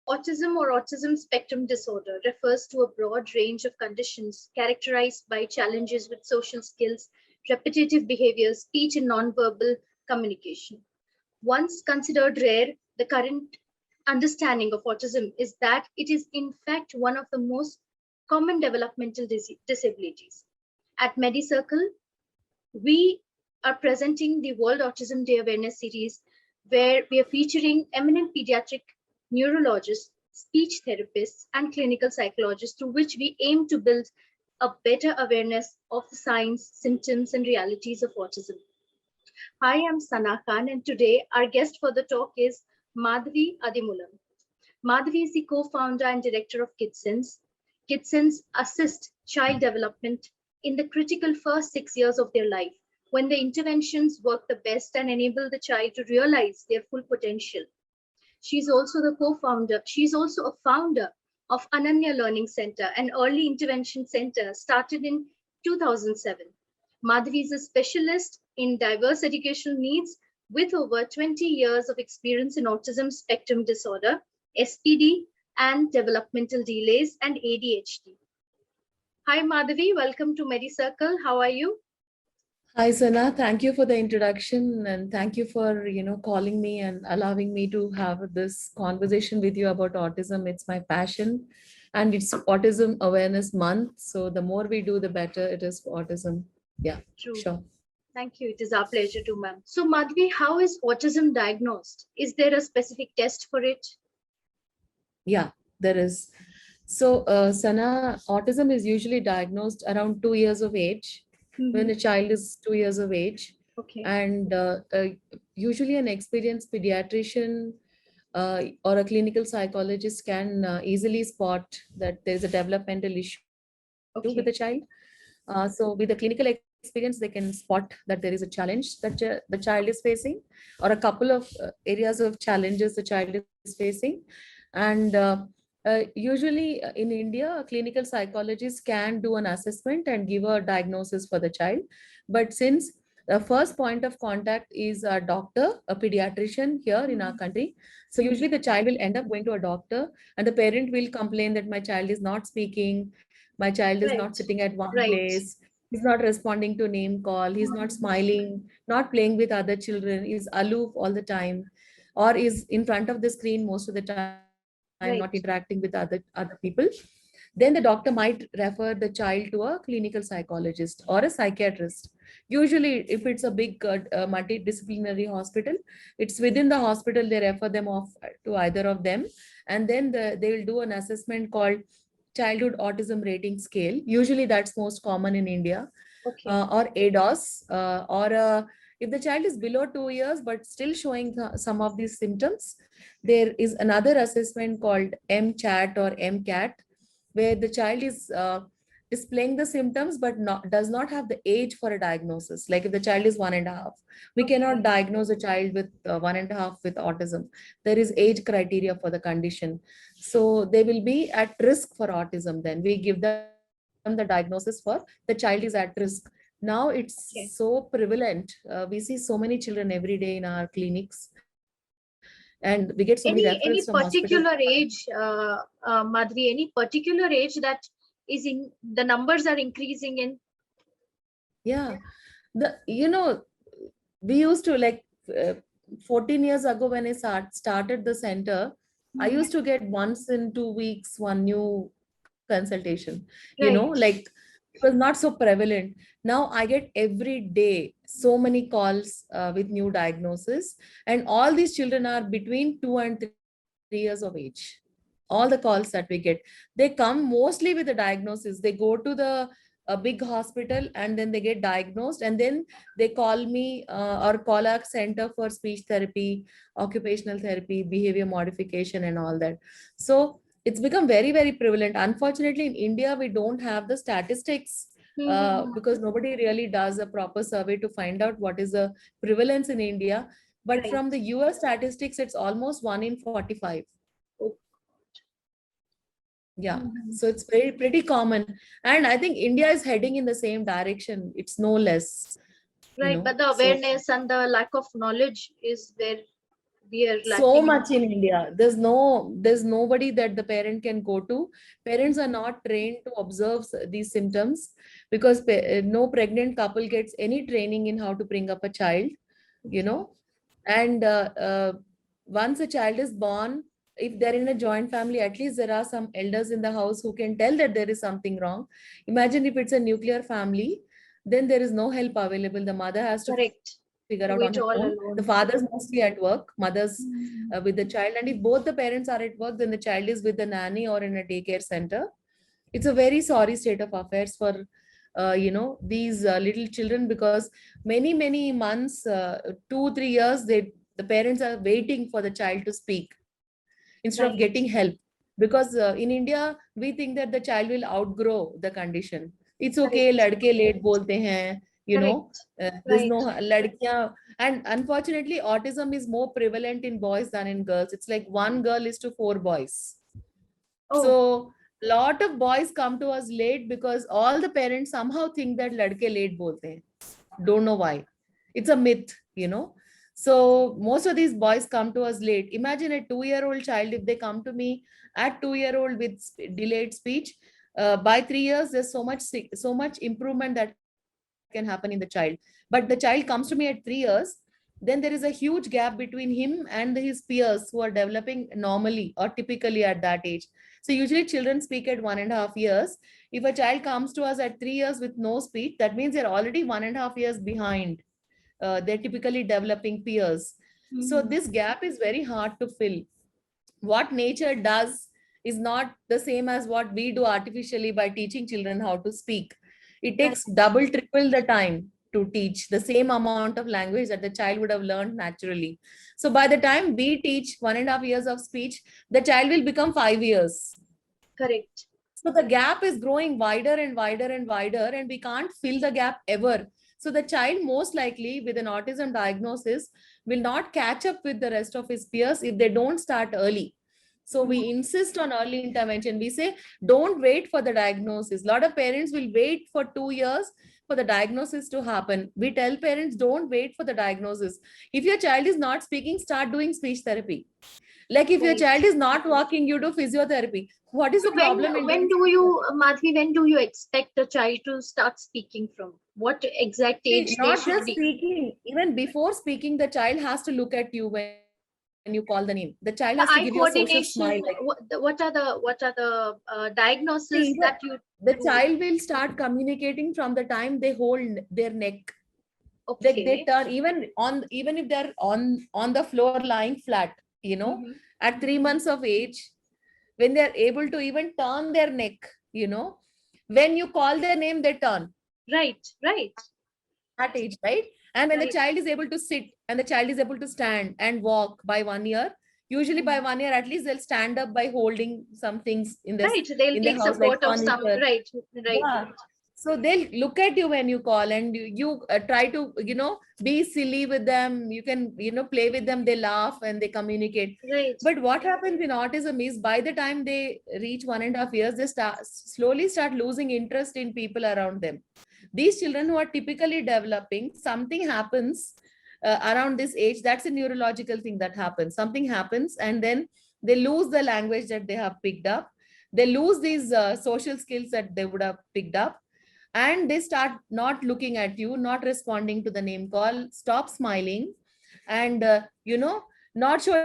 Autism or autism spectrum disorder refers to a broad range of conditions characterized by challenges with social skills, repetitive behavior, speech, and nonverbal communication. Once considered rare, the current understanding of autism is that it is, in fact, one of the most common developmental disabilities. At MediCircle, we are presenting the World Autism Day Awareness Series, where we are featuring eminent pediatric neurologists, speech therapists, and clinical psychologists, through which we aim to build a better awareness of the signs, symptoms, and realities of autism. Hi, I'm Sana Khan, and today our guest for the talk is Madhavi Adimulam. Madhavi is the co-founder and director of KidSense. KidSense assists child development in the critical first 6 years of their life, when the interventions work the best and enable the child to realize their full potential. She's also a founder of Ananya Learning Center, an early intervention center started in 2007. Madhavi is a specialist in diverse educational needs with over 20 years of experience in autism spectrum disorder, SPD, and developmental delays and ADHD. Hi, Madhavi. Welcome to MediCircle. How are you? Hi, Sana. Thank you for the introduction and thank you for, calling me and allowing me to have this conversation with you about autism. It's my passion and it's Autism Awareness Month. So the more we do, the better it is for autism. Yeah, True. sure. Thank you. It is our pleasure to, ma'am. So, Madhavi, how is autism diagnosed? Is there a specific test for it? Yeah, there is. So, Sana, autism is usually diagnosed around 2 years of age, when a child is 2 years of age. Okay. And usually an experienced pediatrician or a clinical psychologist can easily spot that there's a developmental issue with the child. So with the clinical experience, they can spot that there is a challenge that the child is facing, or a couple of areas of challenges the child is facing. And usually in India, a clinical psychologist can do an assessment and give a diagnosis for the child. But since the first point of contact is a doctor, a pediatrician here in our country, so usually the child will end up going to a doctor, and the parent will complain that my child is not speaking, my child is not sitting at one place, he's not responding to name call, he's not smiling, not playing with other children, is aloof all the time, or is in front of the screen most of the time, not interacting with other people. Then the doctor might refer the child to a clinical psychologist or a psychiatrist. Usually, if it's a big multidisciplinary hospital, it's within the hospital, they refer them off to either of them. And then they will do an assessment called Childhood Autism Rating Scale. Usually, that's most common in India, or ADOS, if the child is below 2 years but still showing some of these symptoms, there is another assessment called MCHAT or MCAT, where the child is displaying the symptoms but does not have the age for a diagnosis. Like if the child is 1.5, we cannot diagnose a child with 1.5 with autism. There is age criteria for the condition. So they will be at risk for autism. Then we give them the diagnosis for the child is at risk. Now it's so prevalent. We see so many children every day in our clinics, and we get so many referrals from Any hospitals. particular age, Madhvi, any particular age that is in the numbers are increasing in? Yeah, we used to, like, 14 years ago when I started the center, I used to get once in 2 weeks one new consultation. Like, it was not so prevalent. Now I get every day so many calls with new diagnosis, and all these children are between 2 and 3 years of age. All the calls that we get, they come mostly with a diagnosis. They go to the a big hospital and then they get diagnosed, and then they call me or call our center for speech therapy, occupational therapy, behavior modification, and all that. So it's become very, very prevalent. Unfortunately, in India, we don't have the statistics because nobody really does a proper survey to find out what is the prevalence in India. But from the US statistics, it's almost 1 in 45. Yeah, so it's pretty common. And I think India is heading in the same direction. It's no less. But the awareness and the lack of knowledge is where we are So lacking much in India. There's nobody that the parent can go to. Parents are not trained to observe these symptoms because no pregnant couple gets any training in how to bring up a child, you know. And once a child is born, if they're in a joint family, at least there are some elders in the house who can tell that there is something wrong. Imagine if it's a nuclear family, then there is no help available. The mother has to correct. figure Do out on it her all own. The alone. father's mostly at work, mother's Mhm. with the child. And if both the parents are at work, then the child is with the nanny or in a daycare center. It's a very sorry state of affairs for these little children, because many months, 2 3 years, the parents are waiting for the child to speak instead of Right. getting help, because in India we think that the child will outgrow the condition. It's okay, Correct. ladke late bolte hain, Correct. there's no Right. ladkiyan. And unfortunately autism is more prevalent in boys than in girls. It's like one girl is to four boys. Oh, So lot of boys come to us late because all the parents somehow think that ladke late bolte hain. Don't know why. It's a myth, So most of these boys come to us late. Imagine a 2-year-old child, if they come to me at 2-year-old with delayed speech, by 3 years, there's so much improvement that can happen in the child. But the child comes to me at 3 years, then there is a huge gap between him and his peers who are developing normally or typically at that age. So usually children speak at 1.5 years. If a child comes to us at 3 years with no speech, that means they're already 1.5 years behind. They're typically developing peers. So mhm. this gap is very hard to fill. What nature does is not the same as what we do artificially by teaching children how to speak. It Right. takes double, triple the time to teach the same amount of language that the child would have learned naturally. So by the time we teach 1.5 years of speech, the child will become 5 years. Correct. So the gap is growing wider and wider and wider, and we can't fill the gap ever. So the child, most likely with an autism diagnosis, will not catch up with the rest of his peers if they don't start early. So Mhm. we insist on early intervention. We say, don't wait for the diagnosis. A lot of parents will wait for 2 years for the diagnosis to happen. We tell parents, don't wait for the diagnosis. If your child is not speaking, start doing speech therapy. Like if your Right. child is not walking, you do physiotherapy. What is So the problem in when doing do physiotherapy? you, Madhvi, when do you expect a child to start speaking from? What exact See, age they not should just be? speaking, even before speaking, the child has to look at you when you call the name. The child has to give you a The social eye smile. Like, coordination. What are the see, diagnoses that you the do? child will start communicating from the time they hold their neck. Like they Okay. turn, even if they're on the floor lying flat, Hmm. at 3 months of age, when they're able to even turn their neck, when you call their name, they turn. Right. Right. That age, right? And when the Right. child is able to sit and the child is able to stand and walk by 1 year, usually by Mhm. 1 year, at least they'll stand up by holding some things Right. They'll in the take house, like support of some. furniture. Right. Right. Yeah. Right. So they'll look at you when you call, and you try to, be silly with them. You can, play with them. They laugh and they communicate. Right. But what happens in autism is by the time they reach 1.5 years, they slowly start losing interest in people around them. These children who are typically developing, something happens around this age. That's a neurological thing that happens. Something happens, and then they lose the language that they have picked up. They lose these social skills that they would have picked up, and they start not looking at you, not responding to the name call, stop smiling, and not show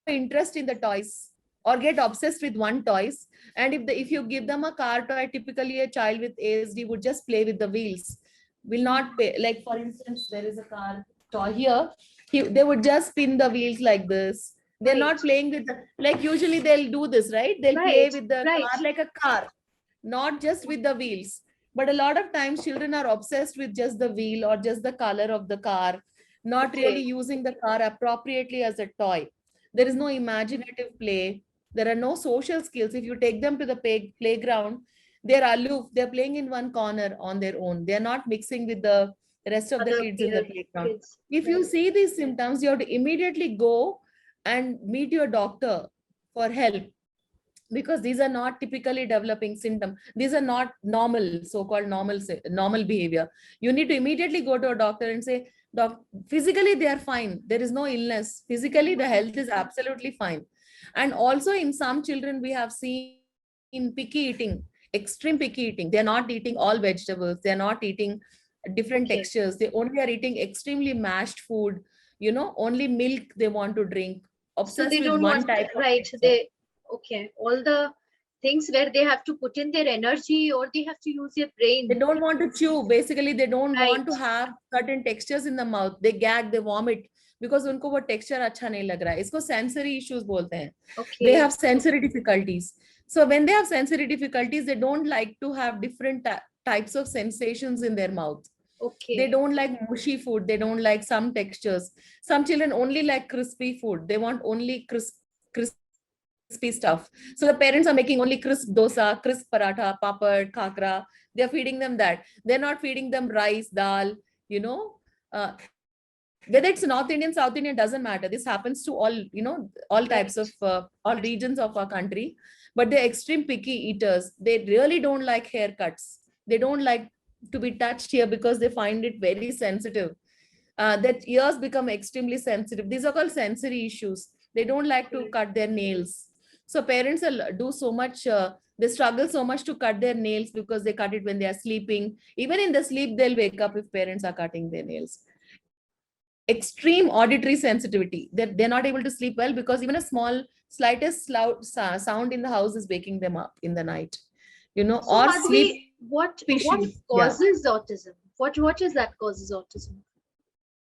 interest in the toys, or get obsessed with one toys. And if you give them a car toy, typically a child with ASD would just play with the wheels, will not pay. Like for instance, there is a car toy here. They would just spin the wheels like this. They're Right. not playing with like usually they'll do this, right? They'll play Right. with the Right. car like a car, not just with the wheels. But a lot of times children are obsessed with just the wheel or just the color of the car, not really Okay. using the car appropriately as a toy. There is no imaginative play. There are no social skills. If you take them to the playground, they're aloof. They're playing in one corner on their own. They're not mixing with the rest of the Other kids in the peer playground. kids. If you Right. see these symptoms, you have to immediately go and meet your doctor for help, because these are not typically developing symptom. These are not normal, so-called normal behavior. You need to immediately go to a doctor and say, Physically they are fine, there is no illness, physically the health is absolutely fine. And also in some children we have seen picky eating, extreme picky eating. They're not eating all vegetables, they're not eating different Okay. textures, they only are eating extremely mashed food, you know, only milk they want to drink, So obsessed they with don't one want, type of right? texture. They, okay, all the things where they have to put in their energy or they have to use their They brain. don't want to chew. Basically, they don't want Right. to have certain textures in the mouth. They gag, they vomit because उनको वो texture अच्छा नहीं लग रहा है. इसको sensory issues बोलते हैं. They Okay. have sensory difficulties. So when they have sensory difficulties, they don't like to have different types of sensations in their mouth. They Okay. don't like mushy food. They don't like some textures. Some children only like crispy food. They want only crispy stuff. So the parents are making only crisp dosa, crisp paratha, papad, khakra. They're feeding them that. They're not feeding them rice, dal, you know. Whether it's North Indian, South Indian, doesn't matter. This happens to all, you know, all types of, Right. all regions of our country. But they're extreme picky eaters. They really don't like haircuts. They don't like to be touched here because they find it very sensitive. That ears become extremely sensitive. These are called sensory issues. They don't like to Okay. cut their nails. So parents do so much, they struggle so much to cut their nails because they cut it when they are sleeping. Even in the sleep, they'll wake up if parents are cutting their nails. Extreme auditory sensitivity. They're not able to sleep well because even a small, slightest loud sound in the house is waking them up in the night. You know, So or sleep Madhvi, what issues. Yeah. causes autism? What is that causes autism?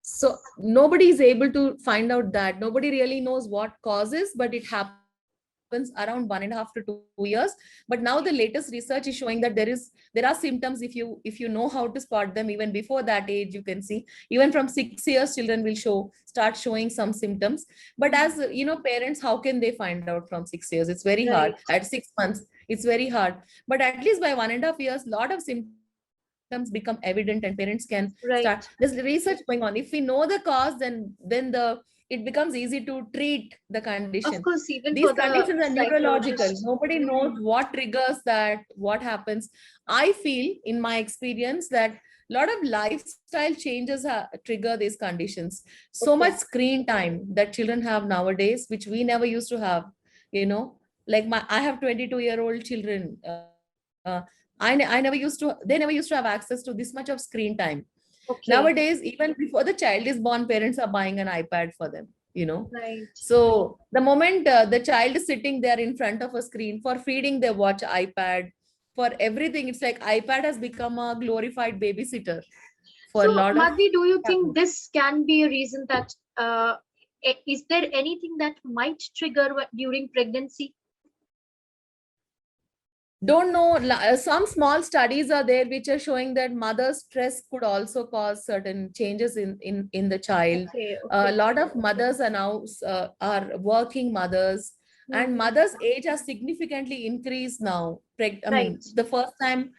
So nobody is able to find out that. Nobody really knows what causes, but it happens around 1.5 to 2 years. But now the latest research is showing that there are symptoms. If you know how to spot them even before that age, you can see even from 6 years children will start showing some symptoms. But as you know, parents, how can they find out from 6 years? It's very hard. Right. At 6 months it's very hard, but at least by 1.5 years lot of symptoms become evident and parents can Right. start. There's research going on. If we know the cause, then the it becomes easy to treat the Of condition. course, even These for the conditions are neurological. psychologist. Nobody knows what triggers that, what happens. I feel in my experience that a lot of lifestyle changes trigger these conditions. So Okay. much screen time that children have nowadays, which we never used to have, you know, like I have 22-year-old children. I never used to, they never used to have access to this much of screen time. Okay. Nowadays, even before the child is born, parents are buying an iPad for them, you know. Right. So the moment the child is sitting there in front of a screen, for feeding, they watch iPad. For everything, it's like iPad has become a glorified babysitter for a So, lot of Madhvi, do you think families. this can be a reason that is there anything that might trigger during pregnancy? Don't know. Some small studies are there which are showing that mother's stress could also cause certain changes in the child. Okay. A Okay. lot of mothers are now are working mothers, and Hmm. mothers age has significantly increased now. I Right. mean, the first time,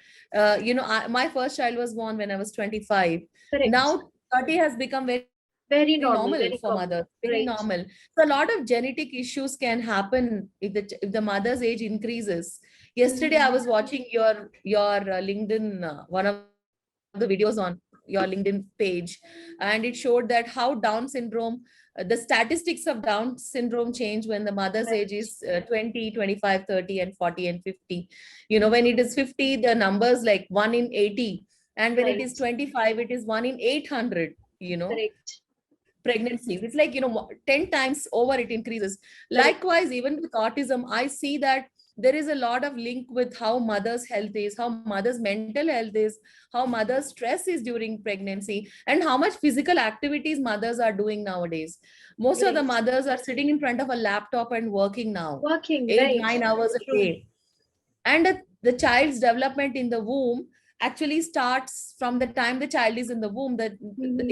you know, my first child was born when I was 25. Correct. Now 30 has become very Very normal. normal Very for common. mothers, very Right. normal. So a lot of genetic issues can happen if the mother's age increases. Yesterday I Hmm. was watching your LinkedIn, one of the videos on your LinkedIn page, and it showed that how Down syndrome, the statistics of Down syndrome change when the mother's age Right. is 20, 25, 30, and 40 and 50. You know, when it is 50, the numbers like 1 in 80, and when it is Right. 25, it is 1 in 800, you know, Correct. pregnancies. It's like, you know, 10 times over it increases. Correct. Likewise, even with autism, I see that there is a lot of link with how mother's health is, how mother's mental health is, how mother's stress is during pregnancy, and how much physical activities mothers are doing nowadays. Most of the Right. mothers are sitting in front of a laptop and working now, Working. eight, Right. 9 hours a True. day. And the child's development in the womb actually starts from the time the child is in the womb. That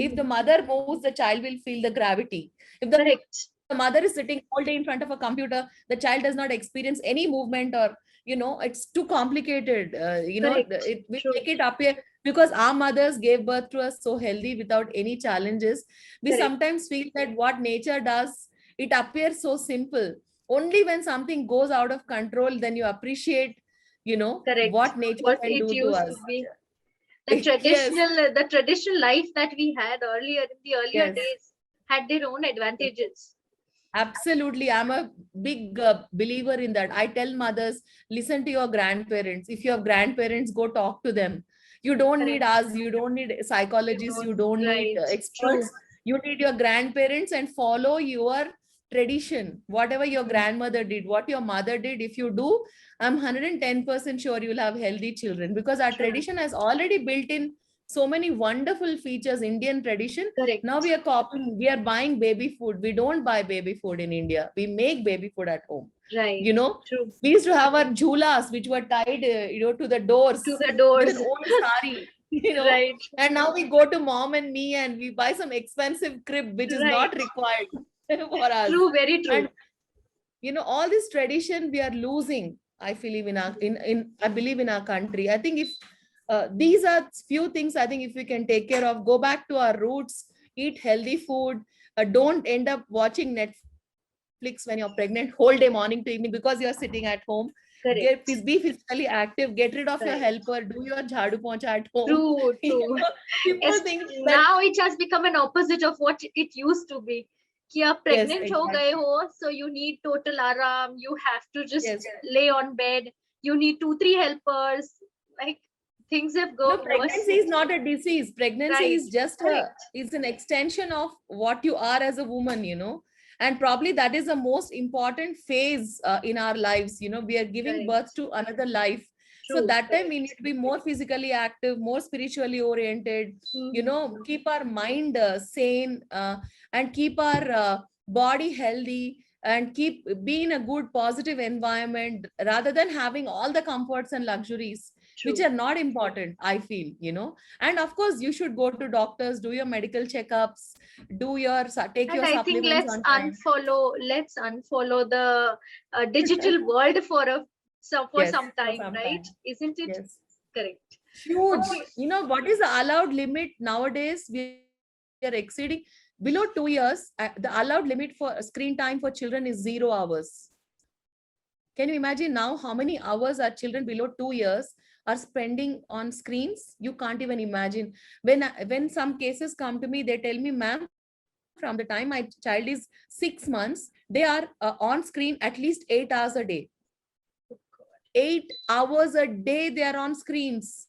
if Hmm. the mother moves, the child will feel the gravity. If the Correct. mother is sitting all day in front of a computer, the child does not experience any movement, or, you know, it's too complicated. You know, Correct. it we True. make it appear, because our mothers gave birth to us so healthy without any challenges. We Correct. sometimes feel that what nature does, it appears so simple. Only when something goes out of control, then you appreciate, you know, Correct. what nature What can it do to used us. to be. The Yes, traditional life that we had earlier in the earlier yes. days had their own advantages. Absolutely. I'm a big believer in that. I tell mothers, listen to your grandparents. If you have grandparents, go talk to them. You don't need Correct. us, you don't need You psychologists, you don't, don't need right. True. experts. You need your grandparents and follow your tradition. Whatever your Mm. grandmother did, what your mother did, if you do, I'm 110% sure you'll have healthy children because our True. tradition has already built in so many wonderful features, Indian tradition. Correct. Now we are copying, we are buying baby food. We don't buy baby food in India. We make baby food at home. Right. You know, True. we used to have our jhulas, which were tied, to the To doors the with doors. an old sari, Right. and now we go to mom and me and we buy some expensive crib, which is Right. not required for us. True. Very true. And, all this tradition we are losing. I believe in our, I believe in our country. I think if these are few things, I think if we can take care of, go back to our roots, eat healthy food, don't end up watching Netflix when you're pregnant whole day, morning to evening, because you're sitting at home. Correct. Be physically active, get rid of your Right. helper, do your jhadu poncha at home. True. True. Simple Yes, things that, now it has become an opposite of what it used to be. कि आप yes, pregnant हो exactly. गए हो, so you need total aram. You have to just Yes. lay on bed. You need 2-3 helpers. Like things have No, gone worse. pregnancy is not a disease. Pregnancy Right. is just Correct. is an extension of what you are as a woman. And probably that is the most important phase in our lives. We are giving Right. birth to another life. So True. that time we need to be more physically active, more spiritually oriented, Mhm. keep our mind sane, and keep our body healthy, and be in a good positive environment rather than having all the comforts and luxuries which True. are not important, I feel. And of course you should go to doctors, do your medical checkups, take And your I think supplements on time. let's unfollow the digital world for Yes, some for time, some right? time. Isn't it? Yes. Correct. Huge. Okay. What is the allowed limit nowadays? We are exceeding below 2 years. The allowed limit for screen time for children is 0 hours. Can you imagine now how many hours our children below 2 years are spending on screens? You can't even imagine. When some cases come to me, they tell me, ma'am, from the time my child is 6 months, they are on screen at least 8 hours a day. 8 hours a day they are on screens,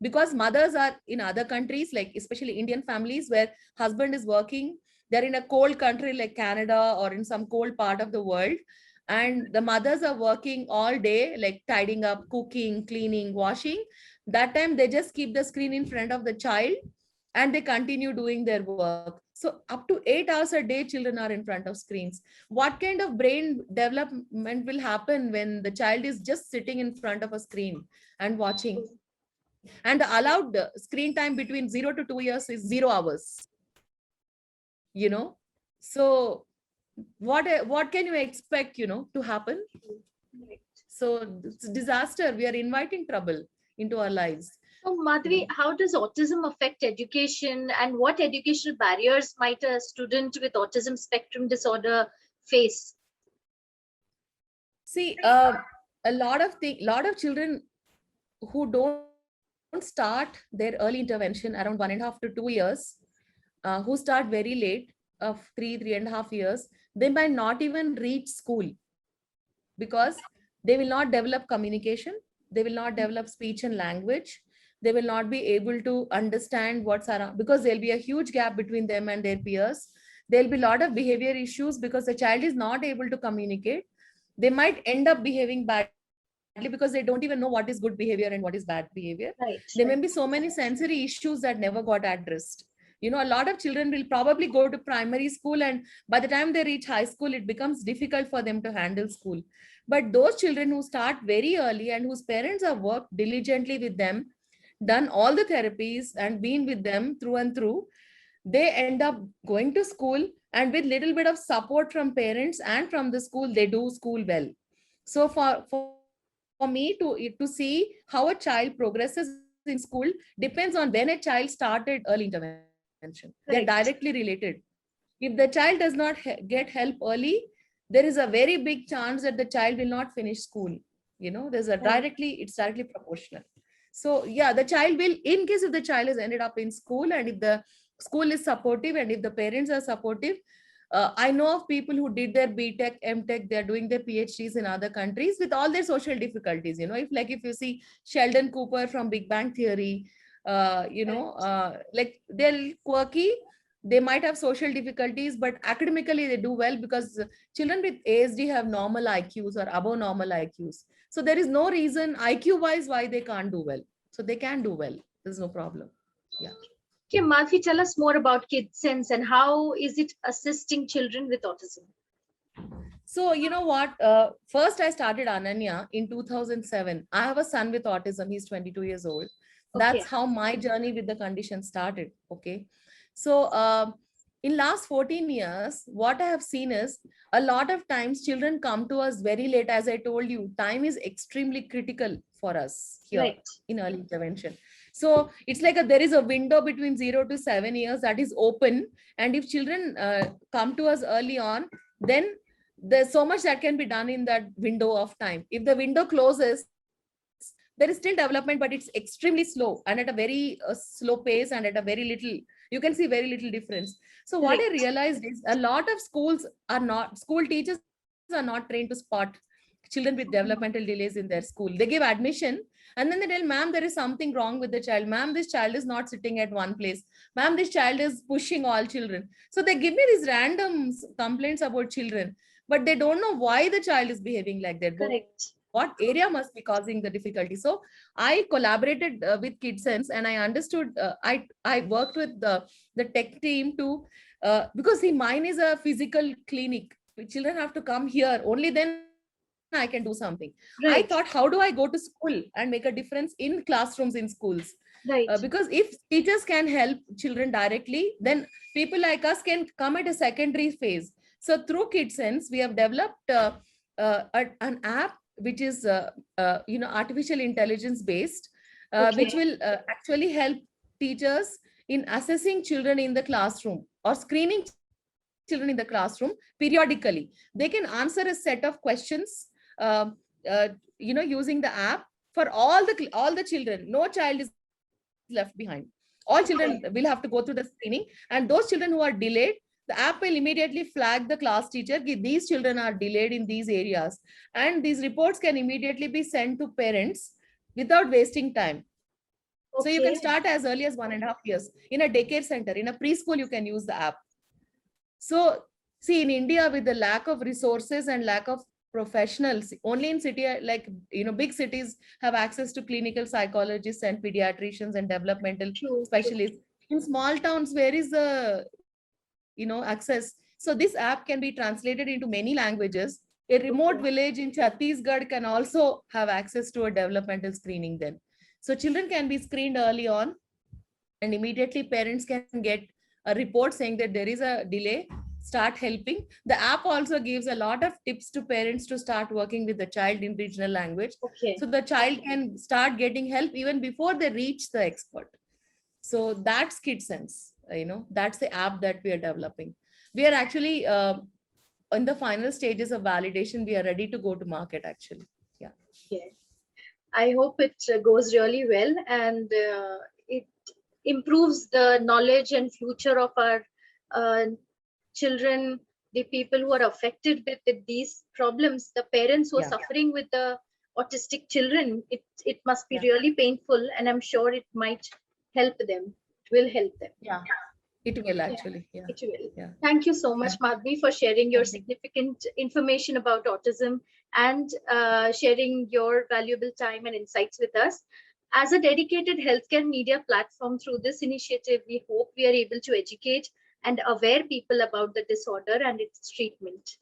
because mothers are in other countries, like especially Indian families where husband is working. They're in a cold country like Canada or in some cold part of the world, and the mothers are working all day, like tidying up, cooking, cleaning, washing. That time they just keep the screen in front of the child and they continue doing their work. So up to 8 hours a day children are in front of screens. What kind of brain development will happen when the child is just sitting in front of a screen and watching? And the allowed screen time between 0 to 2 years is 0 hours. So what can you expect to happen? So it's disaster. We are inviting trouble into our lives. So Madhvi, how does autism affect education, and what educational barriers might a student with autism spectrum disorder face? See, a lot of children who don't start their early intervention around 1.5 to 2 years, who start very late, of 3.5 years, they might not even reach school because they will not develop communication, they will not develop speech and language, they will not be able to understand what's around, because there'll be a huge gap between them and their peers. There'll be a lot of behavior issues because the child is not able to communicate. They might end up behaving badly because they don't even know what is good behavior and what is bad behavior. Right. There may be so many sensory issues that never got addressed. A lot of children will probably go to primary school, and by the time they reach high school, it becomes difficult for them to handle school. But those children who start very early and whose parents have worked diligently with them, done all the therapies and been with them through and through, they end up going to school, and with little bit of support from parents and from the school, they do school well. So for me to see how a child progresses in school depends on when a child started early intervention. They're Correct. directly related. If the child does not get help early, there is a very big chance that the child will not finish school. It's directly proportional. So yeah, the child will, in case if the child has ended up in school and if the school is supportive and if the parents are supportive, I know of people who did their BTech, MTech, they're doing their PhDs in other countries with all their social difficulties. If you see Sheldon Cooper from Big Bang Theory, like they're quirky, they might have social difficulties, but academically they do well because children with ASD have normal IQs or above normal IQs. So there is no reason IQ wise why they can't do well. So they can do well. There's no problem. Yeah. Okay, Madhvi, tell us more about KidSense and how is it assisting children with autism? So you know what? First, I started Ananya in 2007. I have a son with autism. He's 22 years old. That's Okay. how my journey with the condition started. Okay. So in last 14 years, what I have seen is a lot of times children come to us very late. As I told you, time is extremely critical for us here Right. in early intervention. So it's like there is a window between 0 to 7 years that is open. And if children come to us early on, then there's so much that can be done in that window of time. If the window closes, there is still development, but it's extremely slow and at a very slow pace and at a very little, you can see very little difference. So what I realized is a lot of school teachers are not trained to spot children with developmental delays in their school. They give admission and then they tell, ma'am, there is something wrong with the child. Ma'am, this child is not sitting at one place. Ma'am, this child is pushing all children. So they give me these random complaints about children, but they don't know why the child is behaving like that. Correct. What area must be causing the difficulty. So I collaborated with KidSense and I understood, I worked with the tech team to, because see, mine is a physical clinic. Children have to come here, only then I can do something. Right. I thought, how do I go to school and make a difference in classrooms in schools? Right. Because if teachers can help children directly, then people like us can come at a secondary phase. So through KidSense, we have developed an app which is artificial intelligence based, which will actually help teachers in assessing children in the classroom or screening children in the classroom periodically. They can answer a set of questions using the app for all the children. No child is left behind. All children will have to go through the screening, and those children who are delayed, the app will immediately flag the class teacher, these children are delayed in these areas, and these reports can immediately be sent to parents without wasting time. So you can start as early as 1.5 years. In a daycare center, in a preschool, you can use the app. So see, in India, with the lack of resources and lack of professionals, only in big cities have access to clinical psychologists and pediatricians and developmental specialists. In small towns, where is the access? So this app can be translated into many languages. A remote village in Chhattisgarh can also have access to a developmental screening then. So children can be screened early on, and immediately parents can get a report saying that there is a delay, start helping. The app also gives a lot of tips to parents to start working with the child in regional language. So the child can start getting help even before they reach the expert. So that's KidSense, that's the app that we are developing. We are actually in the final stages of validation. We are ready to go to market actually. Yeah. I hope it goes really well and it improves the knowledge and future of our children, the people who are affected with these problems, the parents who are suffering with the autistic children. It must be really painful, and I'm sure it might help them. It will help them. Yeah, it will actually. Yeah. It will. Yeah. Thank you so much, Madhvi, for sharing your significant information about autism and sharing your valuable time and insights with us. As a dedicated healthcare media platform, through this initiative, we hope we are able to educate and aware people about the disorder and its treatment.